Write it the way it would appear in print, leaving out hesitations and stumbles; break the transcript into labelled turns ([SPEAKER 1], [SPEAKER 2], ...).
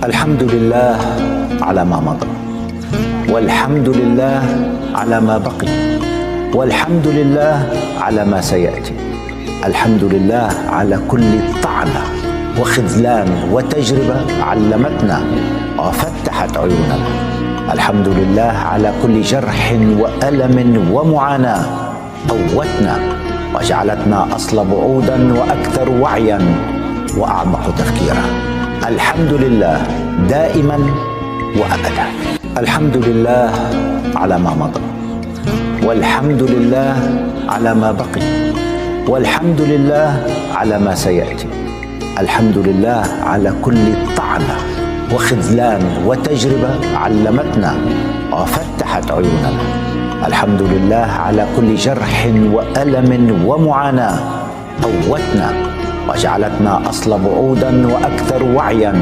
[SPEAKER 1] الحمد لله على ما مضى، والحمد لله على ما بقي، والحمد لله على ما سيأتي. الحمد لله على كل طعنة وخذلان وتجربة علمتنا وفتحت عيوننا. الحمد لله على كل جرح وألم ومعاناة قوتنا وجعلتنا أصلب عودا وأكثر وعيا وأعمق تفكيرا. الحمد لله دائما وأبدا. الحمد لله على ما مضى، والحمد لله على ما بقي، والحمد لله على ما سيأتي. الحمد لله على كل طعنة وخذلان وتجربة علمتنا وفتحت عيوننا. الحمد لله على كل جرح وألم ومعاناة قوتنا وجعلتنا أصلب عودا وأكثر وعيا